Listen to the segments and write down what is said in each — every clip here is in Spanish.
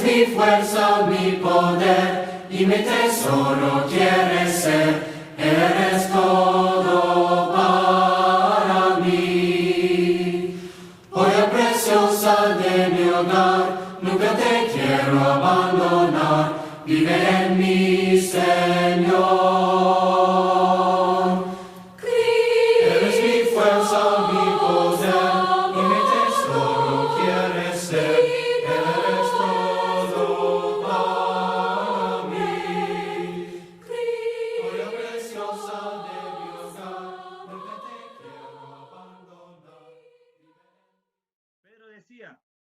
mi fuerza, mi poder y mi tesoro quieres ser. Eres todo para mí. Joya preciosa de mi hogar, nunca te quiero abandonar. Vive en mí, Señor. Eres mi fuerza, mi poder y mi tesoro quieres ser. Eres todo para mí. Joya preciosa de mi hogar, nunca te quiero abandonar. Pedro decía,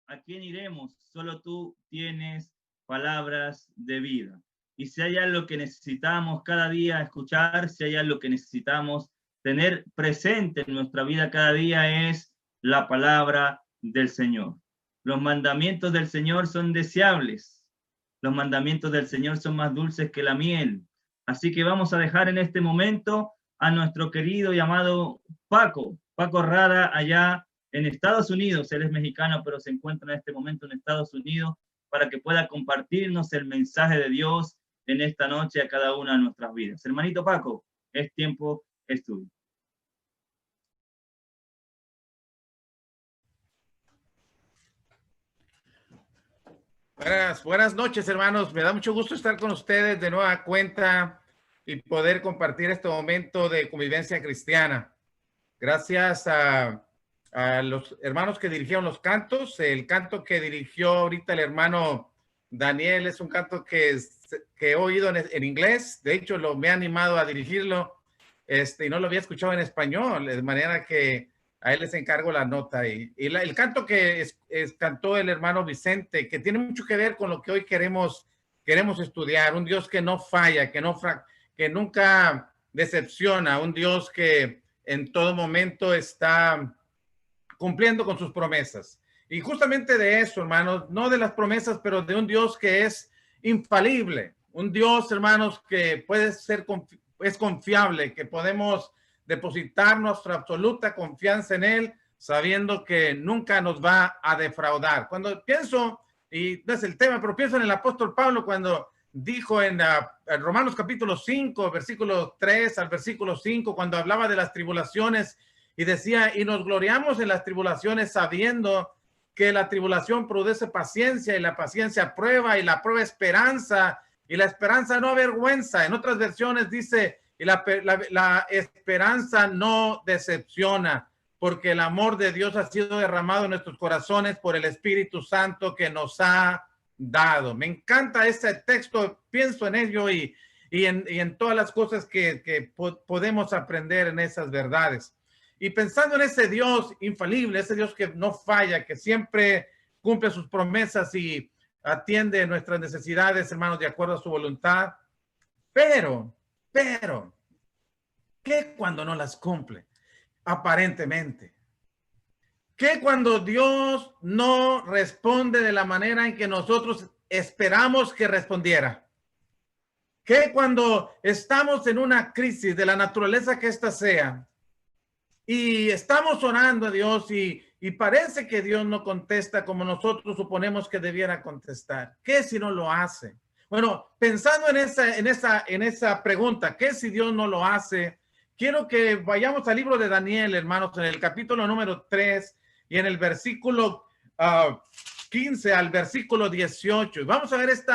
¿a quién iremos? Solo tú tienes palabras de vida. Y si hay algo que necesitamos cada día escuchar, si hay algo que necesitamos tener presente en nuestra vida cada día, es la palabra del Señor. Los mandamientos del Señor son deseables. Los mandamientos del Señor son más dulces que la miel. Así que vamos a dejar en este momento a nuestro querido y amado Paco Rada, allá en Estados Unidos. Él es mexicano, pero se encuentra en este momento en Estados Unidos, para que pueda compartirnos el mensaje de Dios en esta noche a cada una de nuestras vidas. Hermanito Paco, es tiempo, es tuyo. Buenas noches, hermanos. Me da mucho gusto estar con ustedes de nueva cuenta y poder compartir este momento de convivencia cristiana. Gracias a los hermanos que dirigieron los cantos. El canto que dirigió ahorita el hermano Daniel es un canto que he oído en inglés. De hecho, me ha animado a dirigirlo y no lo había escuchado en español, de manera que a él les encargo la nota. El canto que cantó el hermano Vicente, que tiene mucho que ver con lo que hoy queremos estudiar. Un Dios que no falla, que nunca decepciona, un Dios que en todo momento está cumpliendo con sus promesas. Y justamente de eso, hermanos, no de las promesas, pero de un Dios que es infalible, un Dios, hermanos, que es confiable, que podemos depositar nuestra absoluta confianza en Él, sabiendo que nunca nos va a defraudar. Cuando pienso, y no es el tema, pero pienso en el apóstol Pablo cuando dijo en Romanos capítulo 5, versículo 3 al versículo 5, cuando hablaba de las tribulaciones y decía, y nos gloriamos en las tribulaciones sabiendo que la tribulación produce paciencia y la paciencia prueba y la prueba esperanza y la esperanza no avergüenza. En otras versiones dice, y la esperanza no decepciona, porque el amor de Dios ha sido derramado en nuestros corazones por el Espíritu Santo que nos ha dado. Me encanta ese texto, pienso en ello y en todas las cosas que podemos aprender en esas verdades. Y pensando en ese Dios infalible, ese Dios que no falla, que siempre cumple sus promesas y atiende nuestras necesidades, hermanos, de acuerdo a su voluntad. Pero, ¿qué cuando no las cumple? Aparentemente. ¿Qué cuando Dios no responde de la manera en que nosotros esperamos que respondiera? ¿Qué cuando estamos en una crisis de la naturaleza que ésta sea y estamos orando a Dios y parece que Dios no contesta como nosotros suponemos que debiera contestar? ¿Qué si no lo hace? Bueno, pensando en esa pregunta, ¿qué si Dios no lo hace? Quiero que vayamos al libro de Daniel, hermanos, en el capítulo número 3 y en el versículo 15 al versículo 18. Y vamos a ver este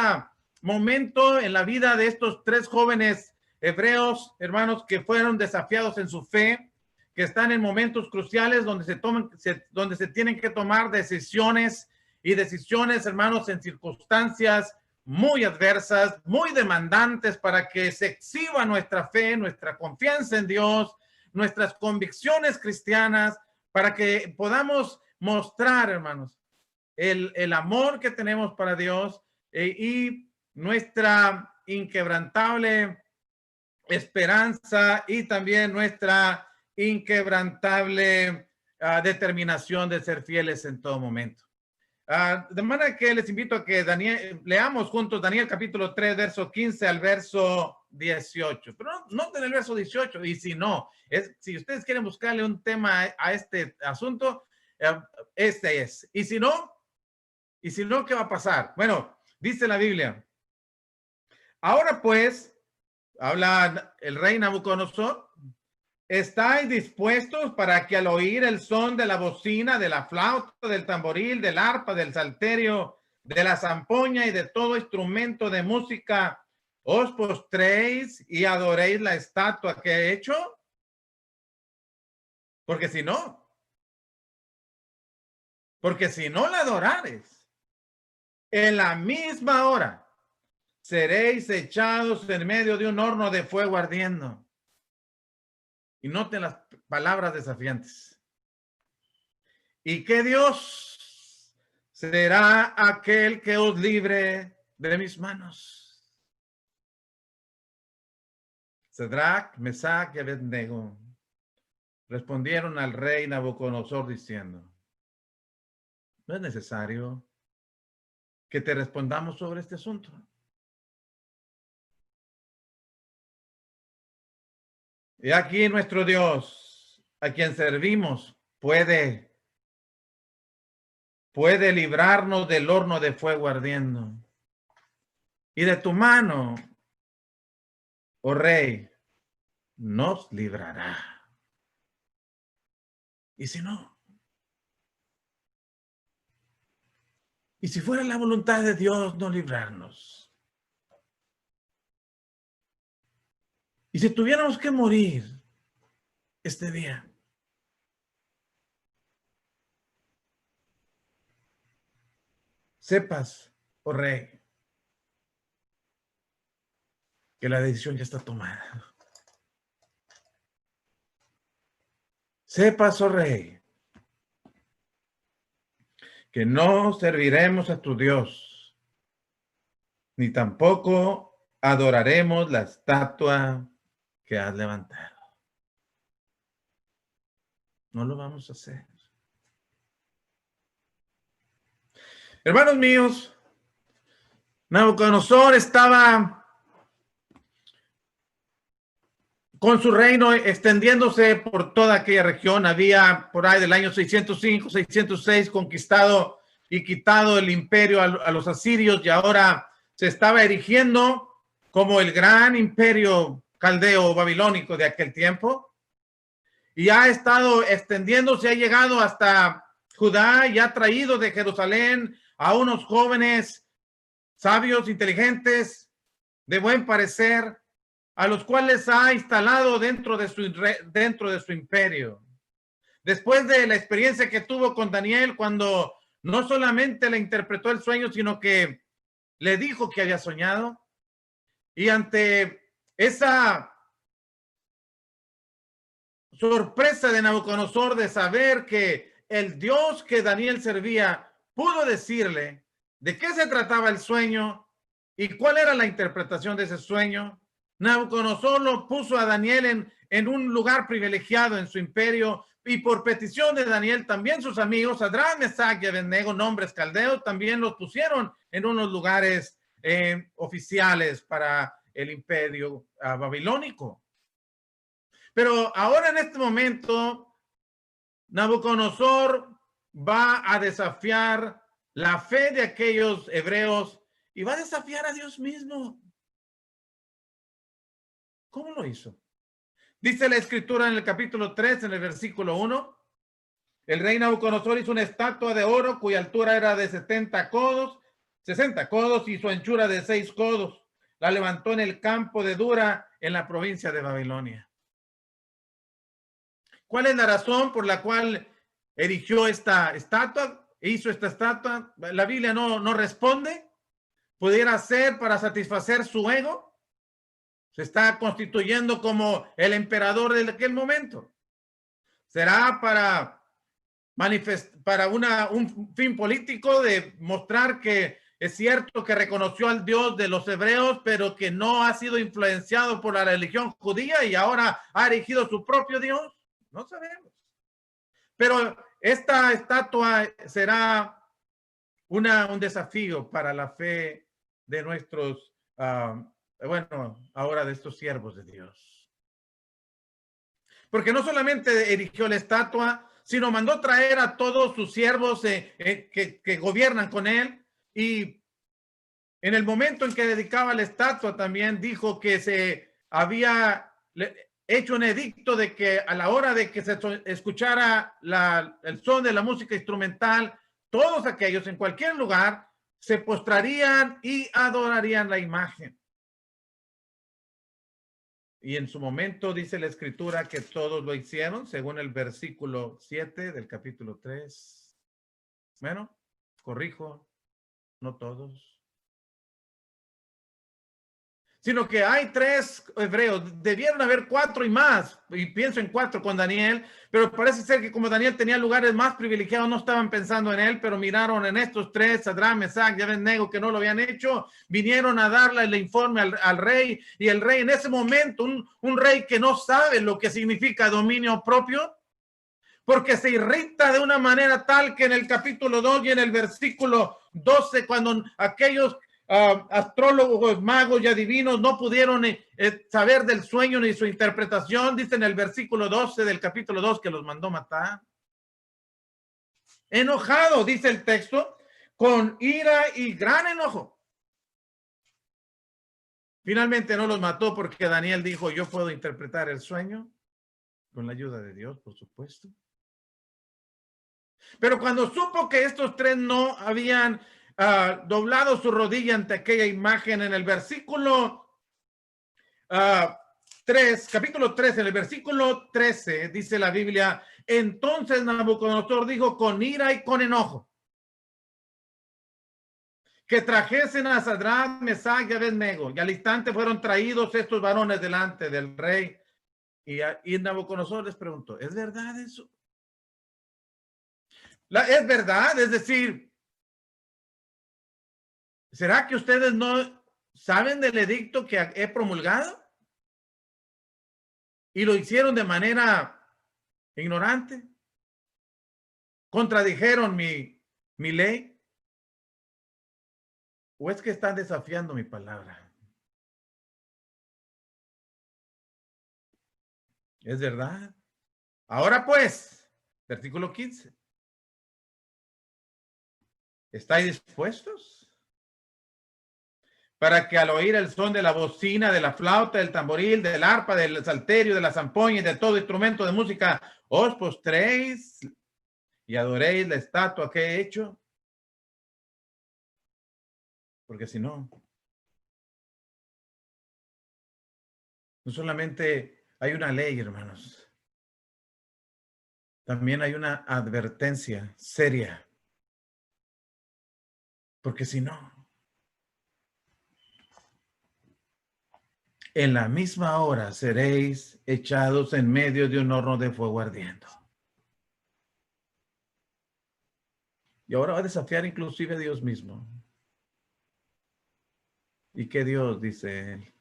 momento en la vida de estos tres jóvenes hebreos, hermanos, que fueron desafiados en su fe, que están en momentos cruciales donde se tienen que tomar decisiones, hermanos, en circunstancias muy adversas, muy demandantes para que se exhiba nuestra fe, nuestra confianza en Dios, nuestras convicciones cristianas, para que podamos mostrar, hermanos, el amor que tenemos para Dios y nuestra inquebrantable esperanza y también nuestra inquebrantable determinación de ser fieles en todo momento. De manera que les invito a que leamos juntos Daniel capítulo 3, verso 15 al verso 18. Pero no en el verso 18, y si si ustedes quieren buscarle un tema a este asunto, este es. Y si no, ¿qué va a pasar? Bueno, Dice la Biblia. Ahora pues, habla el rey Nabucodonosor, ¿estáis dispuestos para que al oír el son de la bocina, de la flauta, del tamboril, del arpa, del salterio, de la zampoña y de todo instrumento de música, os postréis y adoréis la estatua que he hecho? Porque si no la adorares, en la misma hora seréis echados en medio de un horno de fuego ardiendo. Y noten las palabras desafiantes. ¿Y qué Dios será aquel que os libre de mis manos? Sadrach, Mesach y Abednego respondieron al rey Nabucodonosor diciendo, no es necesario que te respondamos sobre este asunto. Y aquí nuestro Dios, a quien servimos, puede librarnos del horno de fuego ardiendo. Y de tu mano, oh rey, nos librará. Y si no, y si fuera la voluntad de Dios no librarnos, y si tuviéramos que morir este día, sepas, oh rey, que la decisión ya está tomada. Sepas, oh rey, que no serviremos a tu Dios, ni tampoco adoraremos la estatua que has levantado. No lo vamos a hacer. Hermanos míos, Nabucodonosor estaba con su reino extendiéndose por toda aquella región. Había por ahí del año 605, 606 conquistado y quitado el imperio a los asirios, y ahora se estaba erigiendo como el gran imperio caldeo babilónico de aquel tiempo. Y ha estado extendiéndose, ha llegado hasta Judá y ha traído de Jerusalén a unos jóvenes sabios, inteligentes, de buen parecer, a los cuales ha instalado dentro de su imperio. Después de la experiencia que tuvo con Daniel, cuando no solamente le interpretó el sueño, sino que le dijo que había soñado, y ante esa sorpresa de Nabucodonosor de saber que el Dios que Daniel servía pudo decirle de qué se trataba el sueño y cuál era la interpretación de ese sueño, Nabucodonosor lo puso a Daniel en un lugar privilegiado en su imperio, y por petición de Daniel también sus amigos, Sadrach, Mesach y Abednego, nombres caldeos, también los pusieron en unos lugares oficiales para el imperio babilónico. Pero ahora en este momento, Nabucodonosor va a desafiar la fe de aquellos hebreos y va a desafiar a Dios mismo. ¿Cómo lo hizo? Dice la escritura en el capítulo 3, en el versículo 1, el rey Nabucodonosor hizo una estatua de oro cuya altura era de 60 codos y su anchura de 6 codos. La levantó en el campo de Dura, en la provincia de Babilonia. ¿Cuál es la razón por la cual erigió esta estatua? Hizo esta estatua. La Biblia no responde. ¿Pudiera ser para satisfacer su ego? Se está constituyendo como el emperador de aquel momento. ¿Será para un fin político de mostrar que es cierto que reconoció al Dios de los hebreos, pero que no ha sido influenciado por la religión judía y ahora ha erigido su propio Dios? No sabemos. Pero esta estatua será un desafío para la fe de nuestros ahora de estos siervos de Dios. Porque no solamente erigió la estatua, sino mandó traer a todos sus siervos que gobiernan con él, y En el momento en que dedicaba la estatua, también dijo que se había hecho un edicto de que a la hora de que se escuchara el son de la música instrumental, todos aquellos en cualquier lugar se postrarían y adorarían la imagen. Y en su momento dice la escritura que todos lo hicieron, según el versículo 7 del capítulo 3. Bueno, corrijo, no todos. Sino que hay 3 hebreos, debieron haber 4 y más, y pienso en 4 con Daniel, pero parece ser que como Daniel tenía lugares más privilegiados, no estaban pensando en él, pero miraron en estos 3, Sadrach, Mesach y Abednego, que no lo habían hecho, vinieron a darle el informe al rey, y el rey en ese momento, un rey que no sabe lo que significa dominio propio, porque se irrita de una manera tal que en el capítulo 2 y en el versículo 12, cuando aquellos astrólogos, magos y adivinos no pudieron saber del sueño ni su interpretación, dice en el versículo 12 del capítulo 2 que los mandó matar. Enojado, dice el texto, con ira y gran enojo. Finalmente no los mató porque Daniel dijo, yo puedo interpretar el sueño con la ayuda de Dios, por supuesto. Pero cuando supo que estos 3 no habían doblado su rodilla ante aquella imagen, en el versículo 3, capítulo 3, en el versículo 13, dice la Biblia, entonces Nabucodonosor dijo con ira y con enojo, que trajesen a Sadrach, Mesach y Abednego, y al instante fueron traídos estos varones delante del rey, y Nabucodonosor les preguntó, ¿es verdad eso? ¿Es verdad? Es decir, ¿será que ustedes no saben del edicto que he promulgado? Y lo hicieron de manera ignorante. Contradijeron mi ley. ¿O es que están desafiando mi palabra? Es verdad. Ahora pues, versículo 15. ¿Estáis dispuestos? Para que al oír el son de la bocina, de la flauta, del tamboril, del arpa, del salterio, de la zampoña y de todo instrumento de música, os postréis y adoréis la estatua que he hecho. Porque si no, no solamente hay una ley, hermanos, también hay una advertencia seria. Porque si no, en la misma hora seréis echados en medio de un horno de fuego ardiendo. Y ahora va a desafiar inclusive a Dios mismo. ¿Y qué Dios, dice él?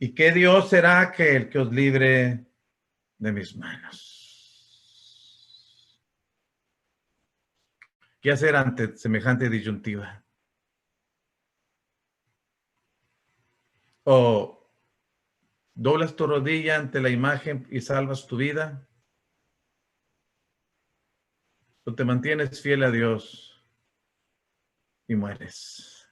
¿Y qué Dios será aquel que os libre de mis manos? ¿Qué hacer ante semejante disyuntiva? O doblas tu rodilla ante la imagen y salvas tu vida, o te mantienes fiel a Dios y mueres.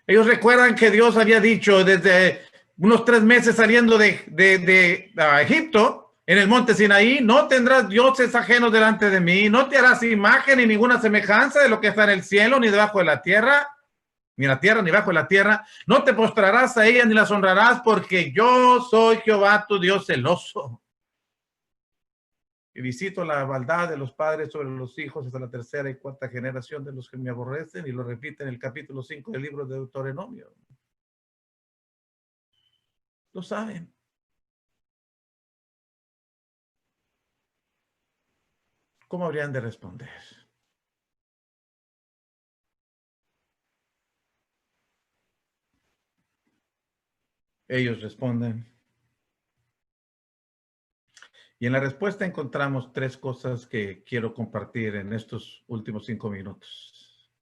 Ellos recuerdan que Dios había dicho desde unos 3 meses saliendo de Egipto, en el monte Sinaí, no tendrás dioses ajenos delante de mí, no te harás imagen ni ninguna semejanza de lo que está en el cielo, ni debajo de la tierra, ni en la tierra, ni bajo de la tierra. No te postrarás a ella, ni las honrarás, porque yo soy Jehová, tu Dios celoso. Y visito la maldad de los padres sobre los hijos hasta la 3ª y 4ª generación de los que me aborrecen, y lo repite en el capítulo 5 del libro de Deuteronomio. Lo saben. ¿Cómo habrían de responder? Ellos responden. Y en la respuesta encontramos 3 cosas que quiero compartir en estos últimos 5 minutos.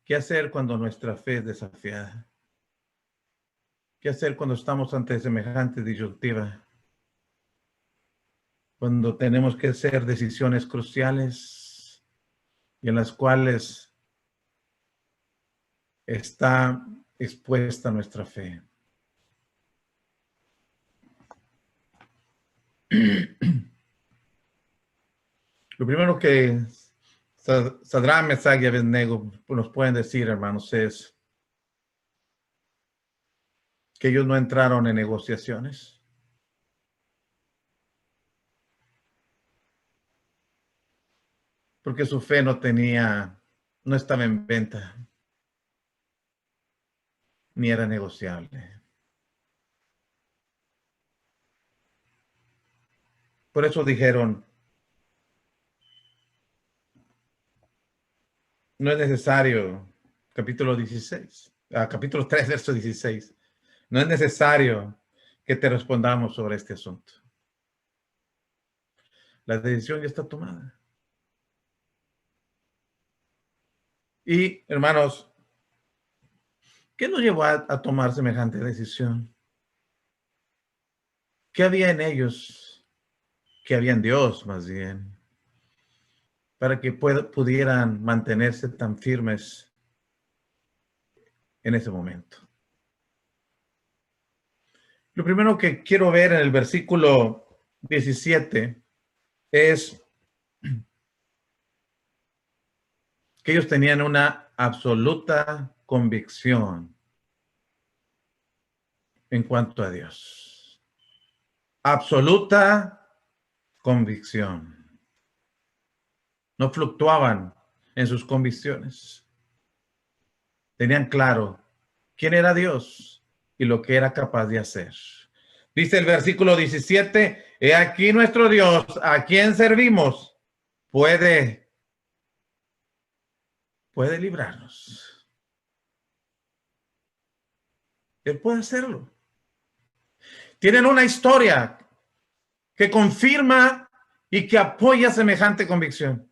¿Qué hacer cuando nuestra fe es desafiada? ¿Qué hacer cuando estamos ante semejante disyuntiva? cuando tenemos que hacer decisiones cruciales y en las cuales está expuesta nuestra fe. Lo primero que Sadrach, Mesach y Abednego nos pueden decir, hermanos, es que ellos no entraron en negociaciones. Porque su fe no estaba en venta, ni era negociable. Por eso dijeron, no es necesario, capítulo 3, verso 16, no es necesario que te respondamos sobre este asunto. La decisión ya está tomada. Y, hermanos, ¿qué nos llevó a tomar semejante decisión? ¿Qué había en ellos? ¿Qué había en Dios, más bien? Para que pudieran mantenerse tan firmes en ese momento. Lo primero que quiero ver en el versículo 17 es que ellos tenían una absoluta convicción en cuanto a Dios. Absoluta convicción. No fluctuaban en sus convicciones. Tenían claro quién era Dios y lo que era capaz de hacer. Dice el versículo 17, he aquí nuestro Dios, a quien servimos, puede librarnos. Él puede hacerlo. Tienen una historia que confirma y que apoya semejante convicción.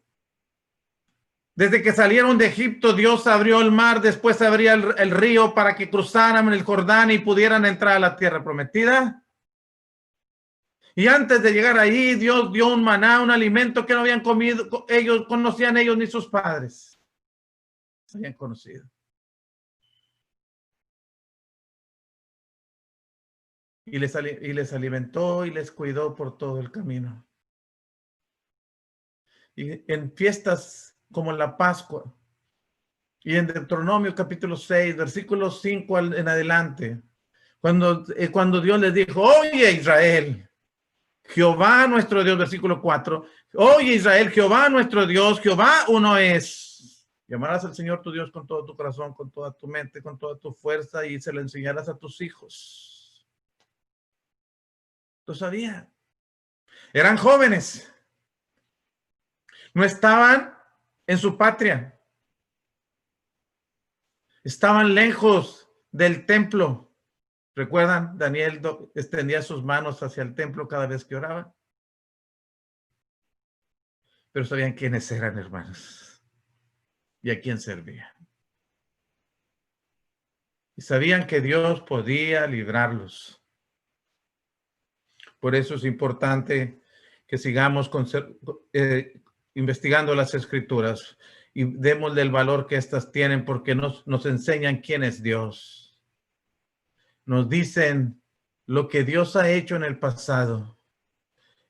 Desde que salieron de Egipto, Dios abrió el mar, después abría el río para que cruzaran el Jordán y pudieran entrar a la tierra prometida. Y antes de llegar ahí, Dios dio un maná, un alimento que no habían comido, conocían ellos ni sus padres. Habían conocido. Y les alimentó y les cuidó por todo el camino. Y en fiestas como la Pascua y en Deuteronomio capítulo 6, versículo 5 en adelante, cuando Dios les dijo, oye Israel, Jehová nuestro Dios, versículo 4, oye Israel, Jehová nuestro Dios, Jehová uno es. Llamarás al Señor tu Dios con todo tu corazón, con toda tu mente, con toda tu fuerza y se lo enseñarás a tus hijos. Lo sabían. Eran jóvenes. No estaban en su patria. Estaban lejos del templo. ¿Recuerdan? Daniel extendía sus manos hacia el templo cada vez que oraba. Pero sabían quiénes eran, hermanos. Y a quién servían. Y sabían que Dios podía librarlos. Por eso es importante que sigamos investigando las Escrituras y démosle el valor que éstas tienen porque nos enseñan quién es Dios. Nos dicen lo que Dios ha hecho en el pasado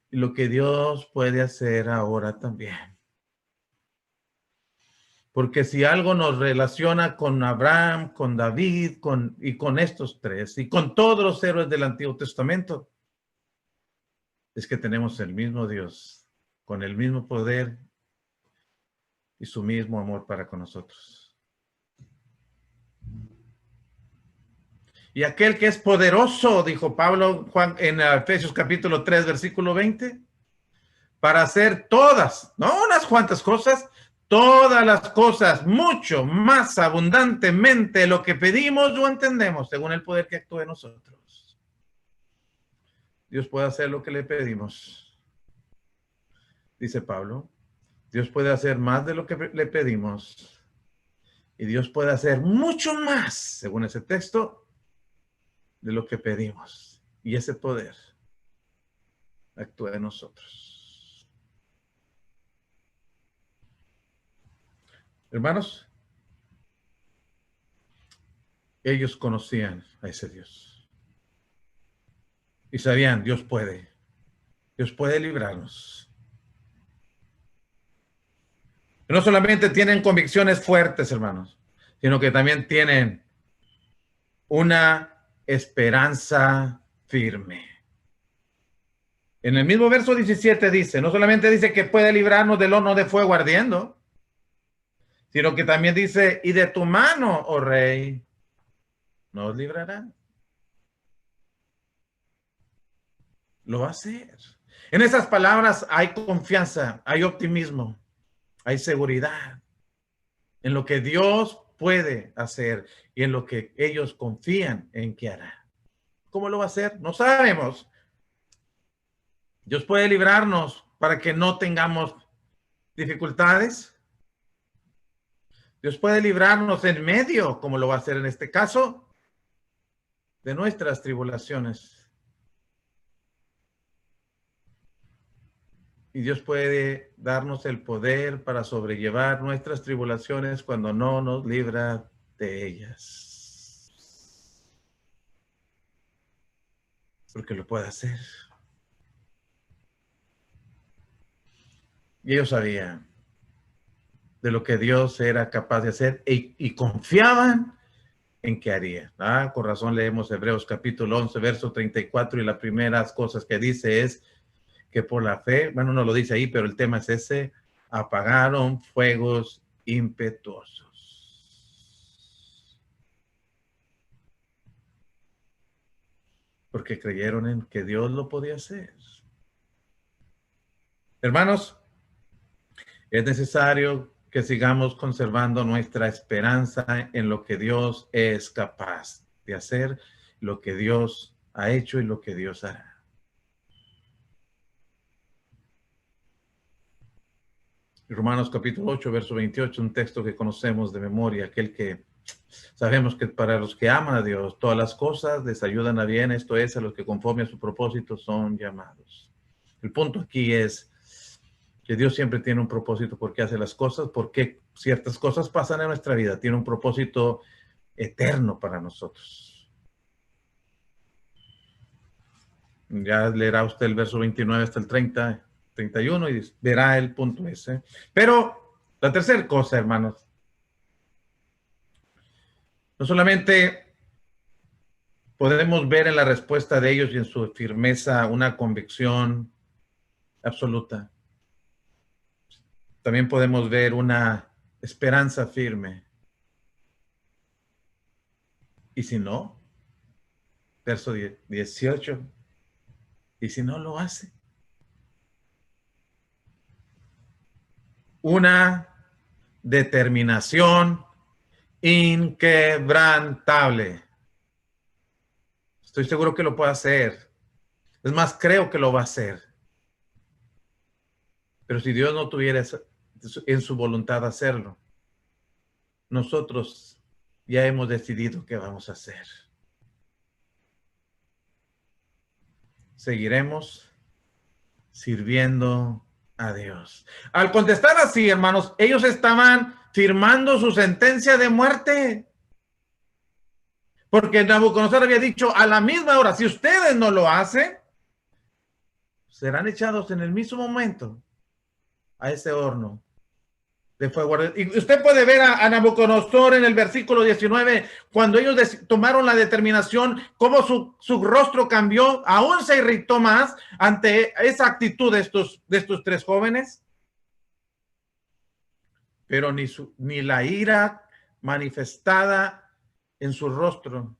y lo que Dios puede hacer ahora también. Porque si algo nos relaciona con Abraham, con David, y con estos tres, y con todos los héroes del Antiguo Testamento, es que tenemos el mismo Dios, con el mismo poder y su mismo amor para con nosotros. Y aquel que es poderoso, dijo Pablo en Efesios capítulo 3, versículo 20, para hacer todas, no unas cuantas cosas, todas las cosas, mucho más abundantemente de lo que pedimos o entendemos, según el poder que actúa en nosotros. Dios puede hacer lo que le pedimos. Dice Pablo, Dios puede hacer más de lo que le pedimos. Y Dios puede hacer mucho más, según ese texto, de lo que pedimos. Y ese poder actúa en nosotros. Hermanos, ellos conocían a ese Dios y sabían, Dios puede librarnos. No solamente tienen convicciones fuertes, hermanos, sino que también tienen una esperanza firme. En el mismo verso 17 dice, no solamente dice que puede librarnos del horno de fuego ardiendo, sino que también dice, y de tu mano, oh rey, nos librará. Lo va a hacer. En esas palabras hay confianza, hay optimismo, hay seguridad en lo que Dios puede hacer y en lo que ellos confían en que hará. ¿Cómo lo va a hacer? No sabemos. Dios puede librarnos para que no tengamos dificultades. Dios puede librarnos en medio, como lo va a hacer en este caso, de nuestras tribulaciones. Y Dios puede darnos el poder para sobrellevar nuestras tribulaciones cuando no nos libra de ellas. Porque lo puede hacer. Y ellos sabían de lo que Dios era capaz de hacer y confiaban en que haría. Con razón leemos Hebreos capítulo 11, verso 34, y las primeras cosas que dice es que por la fe, bueno, no lo dice ahí, pero el tema es ese, apagaron fuegos impetuosos. Porque creyeron en que Dios lo podía hacer. Hermanos, es necesario que sigamos conservando nuestra esperanza en lo que Dios es capaz de hacer, lo que Dios ha hecho y lo que Dios hará. Romanos capítulo 8, verso 28, un texto que conocemos de memoria, aquel que sabemos que para los que aman a Dios, todas las cosas les ayudan a bien, esto es, a los que conforme a su propósito son llamados. El punto aquí es que Dios siempre tiene un propósito por qué hace las cosas, porque ciertas cosas pasan en nuestra vida, tiene un propósito eterno para nosotros. Ya leerá usted el verso 29 hasta el 30, 31 y verá el punto ese. Pero la tercera cosa, hermanos, no solamente podemos ver en la respuesta de ellos y en su firmeza una convicción absoluta, también podemos ver una esperanza firme. Y si no, verso 18, y si no lo hace, una determinación inquebrantable. Estoy seguro que lo puede hacer. Es más, creo que lo va a hacer. Pero si Dios no tuviera en su voluntad hacerlo, nosotros ya hemos decidido qué vamos a hacer. Seguiremos sirviendo a Dios. Al contestar así, hermanos, ellos estaban firmando su sentencia de muerte. Porque Nabucodonosor había dicho a la misma hora, si ustedes no lo hacen, serán echados en el mismo momento a ese horno de fuego. Y usted puede ver a Nabucodonosor en el versículo 19, cuando ellos tomaron la determinación, cómo su rostro cambió, aún se irritó más ante esa actitud de estos tres jóvenes. Pero ni la ira manifestada en su rostro,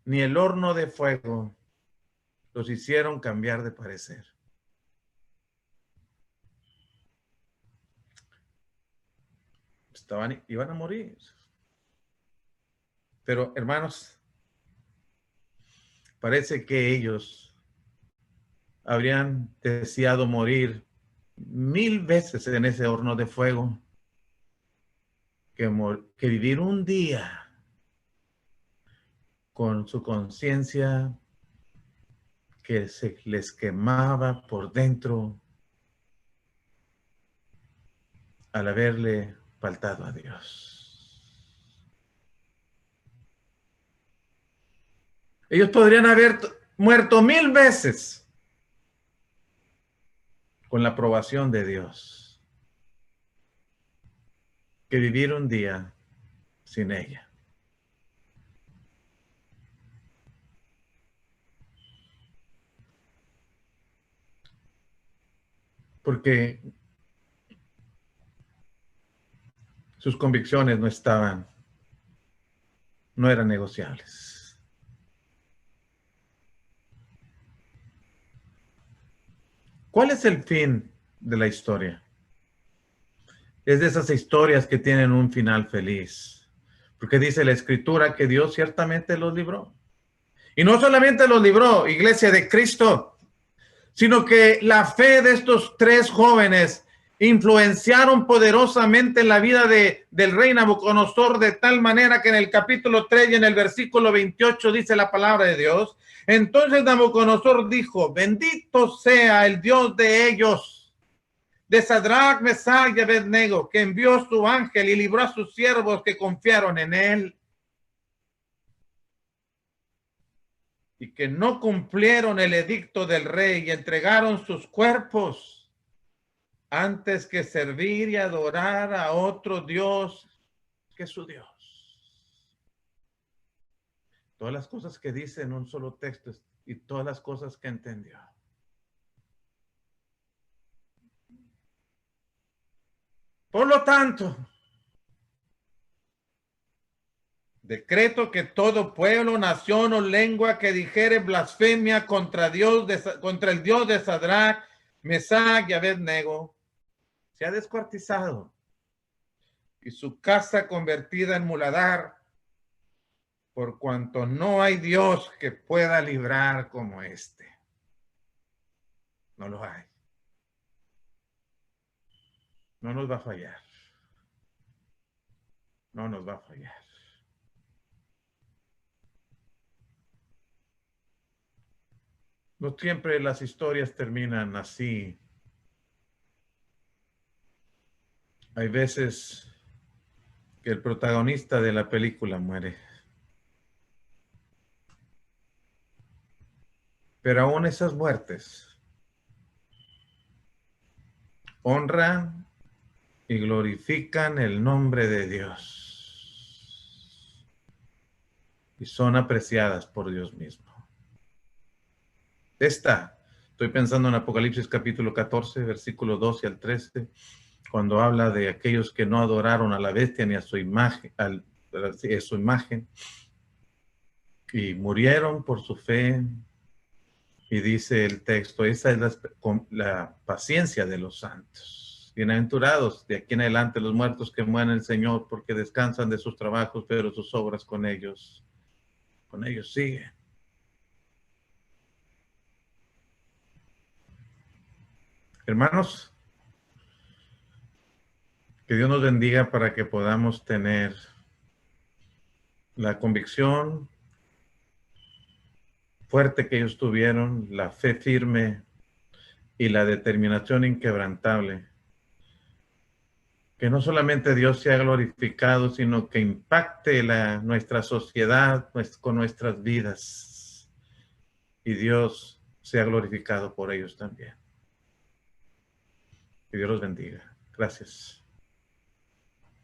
ni el horno de fuego los hicieron cambiar de parecer. Iban a morir. Pero, hermanos, parece que ellos habrían deseado morir 1000 veces en ese horno de fuego que vivir un día con su conciencia que se les quemaba por dentro al haberle faltado a Dios. Ellos podrían haber muerto 1000 veces con la aprobación de Dios que vivir un día sin ella. Porque sus convicciones no eran negociables. ¿Cuál es el fin de la historia? Es de esas historias que tienen un final feliz. Porque dice la Escritura que Dios ciertamente los libró. Y no solamente los libró, Iglesia de Cristo, sino que la fe de estos 3 jóvenes influenciaron poderosamente en la vida del rey Nabucodonosor, de tal manera que en el capítulo 3 y en el versículo 28 dice la palabra de Dios: entonces Nabucodonosor dijo, bendito sea el Dios de ellos, de Sadrach, Mesach y Abednego, que envió su ángel y libró a sus siervos que confiaron en él, y que no cumplieron el edicto del rey y entregaron sus cuerpos antes que servir y adorar a otro Dios que su Dios. Todas las cosas que dice en un solo texto y todas las cosas que entendió. Por lo tanto, decreto que todo pueblo, nación o lengua que dijere blasfemia contra el Dios de Sadrach, Mesach y Abednego sea descuartizado y su casa convertida en muladar, por cuanto no hay Dios que pueda librar como este. No lo hay. No nos va a fallar. No nos va a fallar. No siempre las historias terminan así. Hay veces que el protagonista de la película muere. Pero aún esas muertes honran y glorifican el nombre de Dios. Y son apreciadas por Dios mismo. Estoy pensando en Apocalipsis capítulo 14, versículo 12 al 13, cuando habla de aquellos que no adoraron a la bestia ni a su imagen, y murieron por su fe. Y dice el texto, esa es la paciencia de los santos. Bienaventurados de aquí en adelante los muertos que mueren el Señor, porque descansan de sus trabajos, pero sus obras con ellos siguen. Hermanos, que Dios nos bendiga para que podamos tener la convicción fuerte que ellos tuvieron, la fe firme y la determinación inquebrantable. Que no solamente Dios sea glorificado, sino que impacte nuestra sociedad con nuestras vidas. Y Dios sea glorificado por ellos también. Que Dios los bendiga. Gracias.